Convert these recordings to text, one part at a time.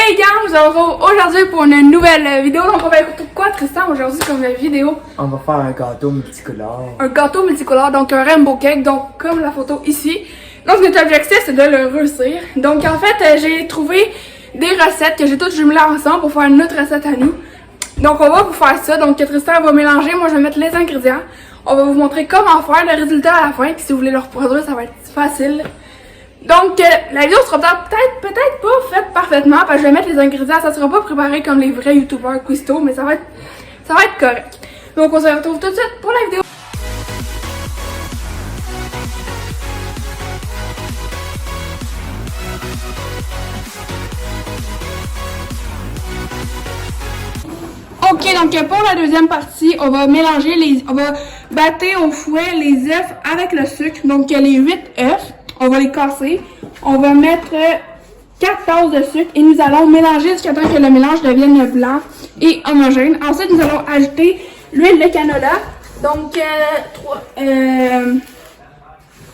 Hey gang, je vous retrouve aujourd'hui pour une nouvelle vidéo. Donc on va écouter quoi Tristan aujourd'hui comme vidéo? On va faire un gâteau multicolore. Un gâteau multicolore, donc un rainbow cake, donc comme la photo ici. Donc notre objectif c'est de le réussir. Donc en fait j'ai trouvé des recettes que j'ai toutes jumelées ensemble pour faire une autre recette à nous. Donc on va vous faire ça, donc Tristan va mélanger, moi je vais mettre les ingrédients. On va vous montrer comment faire le résultat à la fin, puis si vous voulez le reproduire ça va être facile. Donc, la vidéo sera peut-être pas faite parfaitement parce que je vais mettre les ingrédients, ça sera pas préparé comme les vrais youtubeurs cuistot, mais ça va être correct. Donc, on se retrouve tout de suite pour la vidéo. Ok, donc pour la deuxième partie, on va mélanger on va battre au fouet les œufs avec le sucre, donc les 8 œufs. On va les casser. On va mettre 4 tasses de sucre et nous allons mélanger jusqu'à temps que le mélange devienne blanc et homogène. Ensuite, nous allons ajouter l'huile de canola. Donc,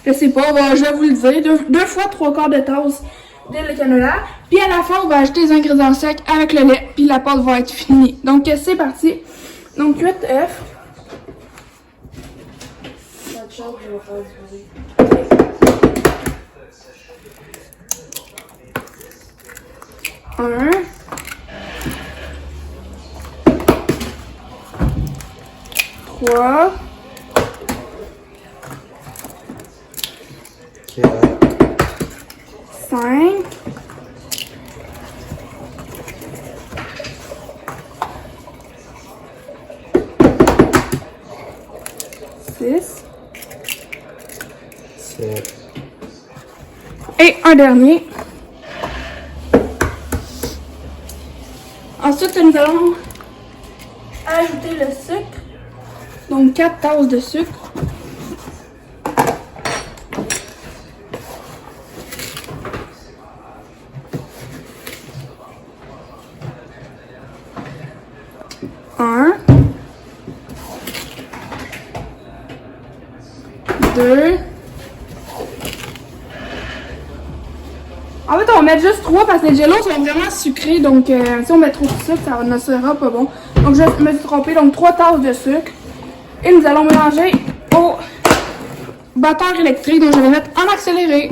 je sais pas, je vais vous le dire. Deux fois 3/4 de tasse d'huile de canola. Puis à la fin, on va ajouter les ingrédients secs avec le lait. Puis la pâte va être finie. Donc, c'est parti. Donc, 8 œufs. Un, 3, 5, 6 7. Et un dernier. Ensuite, nous allons ajouter le sucre. Donc 4 tasses de sucre. Un. 2. En fait, on va mettre juste 3 parce que les jellos sont vraiment sucrés. Donc, si on met trop de sucre, ça ne sera pas bon. Donc, je me suis trompée. Donc, 3 tasses de sucre. Et nous allons mélanger au batteur électrique. Donc, je vais mettre en accéléré.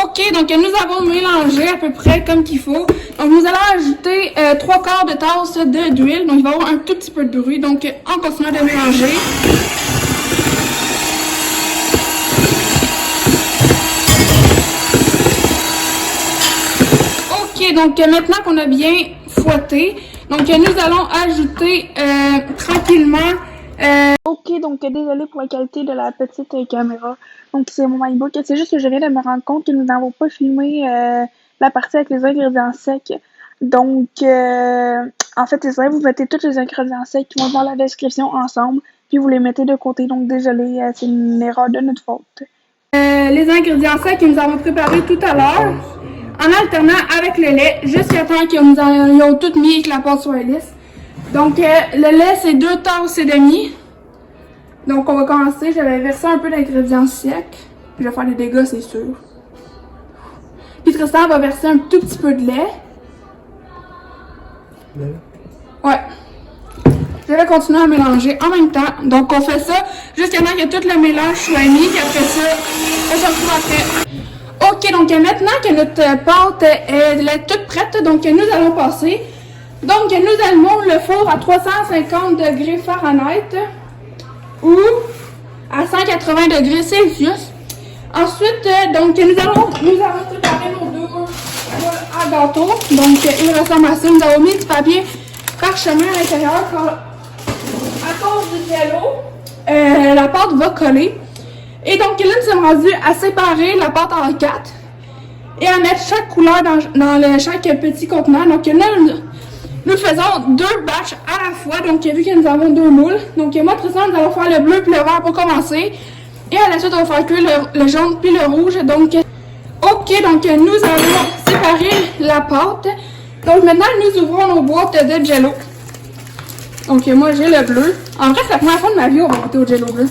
Ok, donc nous avons mélangé à peu près comme qu'il faut. Donc nous allons ajouter 3/4 de tasse d'huile. Donc il va y avoir un tout petit peu de bruit. Donc on continue de mélanger. Ok, donc maintenant qu'on a bien fouetté, donc nous allons ajouter tranquillement. Ok, donc désolé pour la qualité de la petite caméra. Donc c'est mon MacBook. C'est juste que je viens de me rendre compte que nous n'avons pas filmé la partie avec les ingrédients secs. Donc en fait c'est ça, vous mettez tous les ingrédients secs qui vont dans la description ensemble, puis vous les mettez de côté. Donc désolé, c'est une erreur de notre faute. Les ingrédients secs que nous avons préparés tout à l'heure, en alternant avec le lait, jusqu'à temps que nous ayons tout mis et que la pâte soit lisse. Donc, le lait, c'est 2 tasses et demie. Donc, on va commencer. Je vais verser un peu d'ingrédients secs. Je vais faire des dégâts, c'est sûr. Puis Tristan va verser un tout petit peu de lait. Ouais. Je vais continuer à mélanger en même temps. Donc, on fait ça jusqu'à temps que tout le mélange soit mis. Puis après ça, on se retrouve après. Ok, donc maintenant que notre pâte est toute prête, donc nous allons passer. Donc, nous allumons le four à 350 degrés Fahrenheit ou à 180 degrés Celsius. Ensuite, donc, nous allons préparer nos deux moules à gâteau. Donc, ils ressemblent à ça. Nous avons mis du papier parchemin à l'intérieur. À cause du jello, la pâte va coller. Et donc, là, nous sommes rendus à séparer la pâte en 4 et à mettre chaque couleur dans chaque petit contenant. Donc, là, nous faisons 2 batchs à la fois, donc vu que nous avons 2 moules. Donc moi, Tristan, nous allons faire le bleu puis le vert pour commencer. Et à la suite, on va faire cuire le jaune puis le rouge. Donc, ok, donc nous allons séparer la pâte. Donc maintenant, nous ouvrons nos boîtes de jello. Donc moi j'ai le bleu. En vrai, c'est la première fois de ma vie où on va goûter au Jell-O bleu.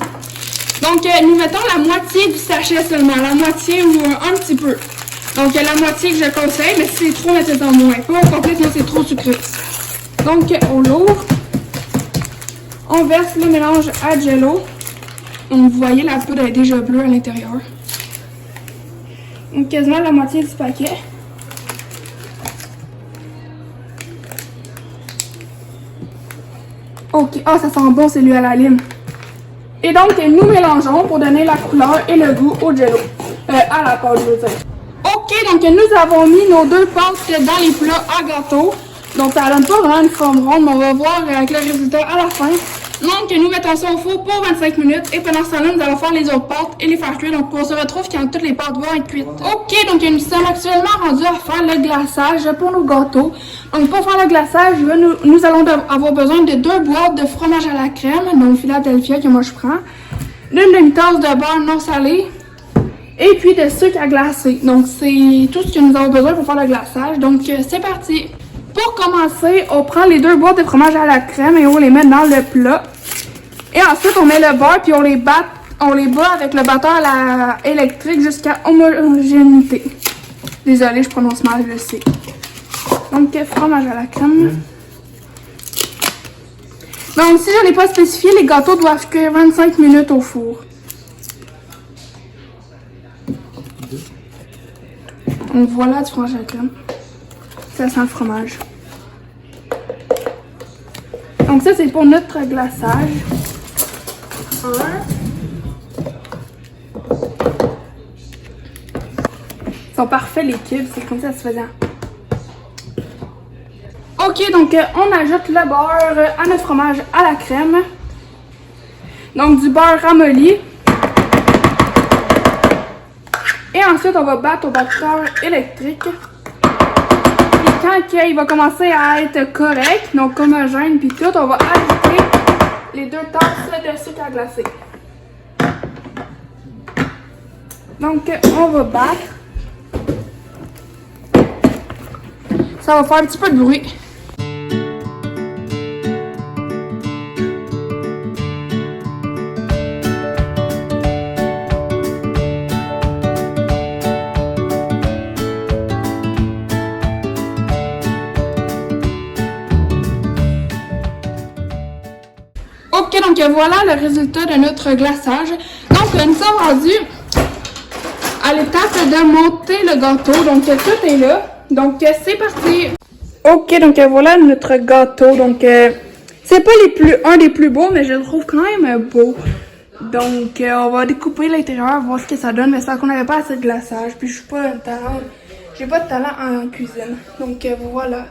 Donc nous mettons la moitié du sachet seulement, la moitié ou un petit peu. Donc la moitié que je conseille, mais si c'est trop, mettez-en moins. Pas au complet, sinon c'est trop sucré. Donc on l'ouvre. On verse le mélange à Jell-O. Donc vous voyez, la poudre est déjà bleue à l'intérieur. Donc quasiment la moitié du paquet. Ok, ah ça sent bon celui à la lime. Et donc nous mélangeons pour donner la couleur et le goût au Jell-O. À la pâte, je veux dire. Ok, donc nous avons mis nos deux pâtes dans les plats à gâteau. Donc ça donne pas vraiment une forme ronde, mais on va voir avec le résultat à la fin. Donc nous mettons ça au four pour 25 minutes et pendant ce temps-là, nous allons faire les autres pâtes et les faire cuire. Donc on se retrouve quand toutes les pâtes vont être cuites. Ok, donc nous sommes actuellement rendus à faire le glaçage pour nos gâteaux. Donc pour faire le glaçage, nous allons avoir besoin de 2 boîtes de fromage à la crème, donc Philadelphia que moi je prends, d'une demi-tasse de beurre non salé et puis de sucre à glacer. Donc c'est tout ce que nous avons besoin pour faire le glaçage. Donc c'est parti. Pour commencer, on prend les 2 boîtes de fromage à la crème et on les met dans le plat. Et ensuite, on met le beurre puis on les bat avec le batteur électrique jusqu'à homogénéité. Désolée, je prononce mal, je sais. Donc, fromage à la crème. Donc, si je n'ai pas spécifié, les gâteaux doivent cuire 25 minutes au four. Donc, voilà du fromage à la crème. Ça sent le fromage. Donc, ça, c'est pour notre glaçage. Ils sont parfaits les cubes, c'est comme ça se faisait. Ok, donc on ajoute le beurre à notre fromage à la crème. Donc du beurre ramolli. Et ensuite on va battre au batteur électrique. Et quand il va commencer à être correct, donc homogène puis tout, on va ajouter les 2 tasses de sucre à glacer. Donc, on va battre. Ça va faire un petit peu de bruit. Ok, donc voilà le résultat de notre glaçage. Donc, nous sommes rendus à l'étape de monter le gâteau. Donc, tout est là. Donc, c'est parti. Ok, donc voilà notre gâteau. Donc, c'est pas un des plus beaux, mais je le trouve quand même beau. Donc, on va découper l'intérieur, voir ce que ça donne. Mais c'est qu'on n'avait pas assez de glaçage. Puis, je suis pas un talent. J'ai pas de talent en cuisine. Donc, voilà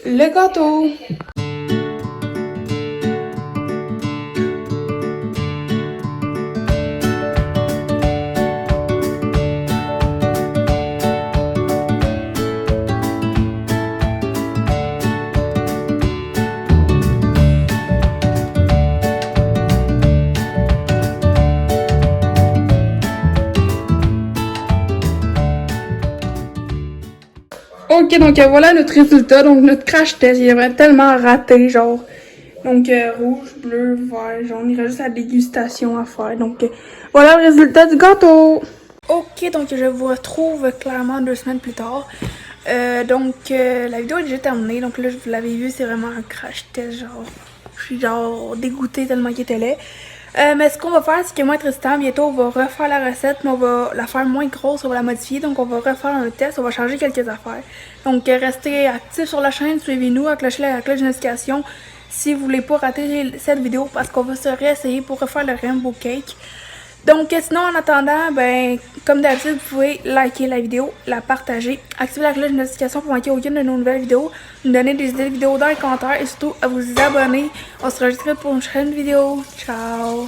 le gâteau. Ok, donc voilà notre résultat. Donc notre crash test, il est tellement raté, genre. Donc rouge, bleu, vert, jaune. Il reste juste la dégustation à faire. Donc voilà le résultat du gâteau. Ok, donc je vous retrouve clairement 2 semaines plus tard. La vidéo est déjà terminée. Donc là, vous l'avez vu, c'est vraiment un crash test, genre. Je suis genre dégoûtée tellement qu'il était laid. Mais ce qu'on va faire, c'est que moi, Tristan, bientôt, on va refaire la recette, mais on va la faire moins grosse, on va la modifier. Donc, on va refaire un test, on va changer quelques affaires. Donc, restez actifs sur la chaîne, suivez-nous, accrochez la cloche de notification si vous voulez pas rater cette vidéo parce qu'on va se réessayer pour refaire le rainbow cake. Donc, sinon, en attendant, ben, comme d'habitude, vous pouvez liker la vidéo, la partager, activer la cloche de notification pour manquer aucune de nos nouvelles vidéos, nous donner des idées de vidéos dans les commentaires et surtout à vous abonner. On se retrouve pour une prochaine vidéo. Ciao!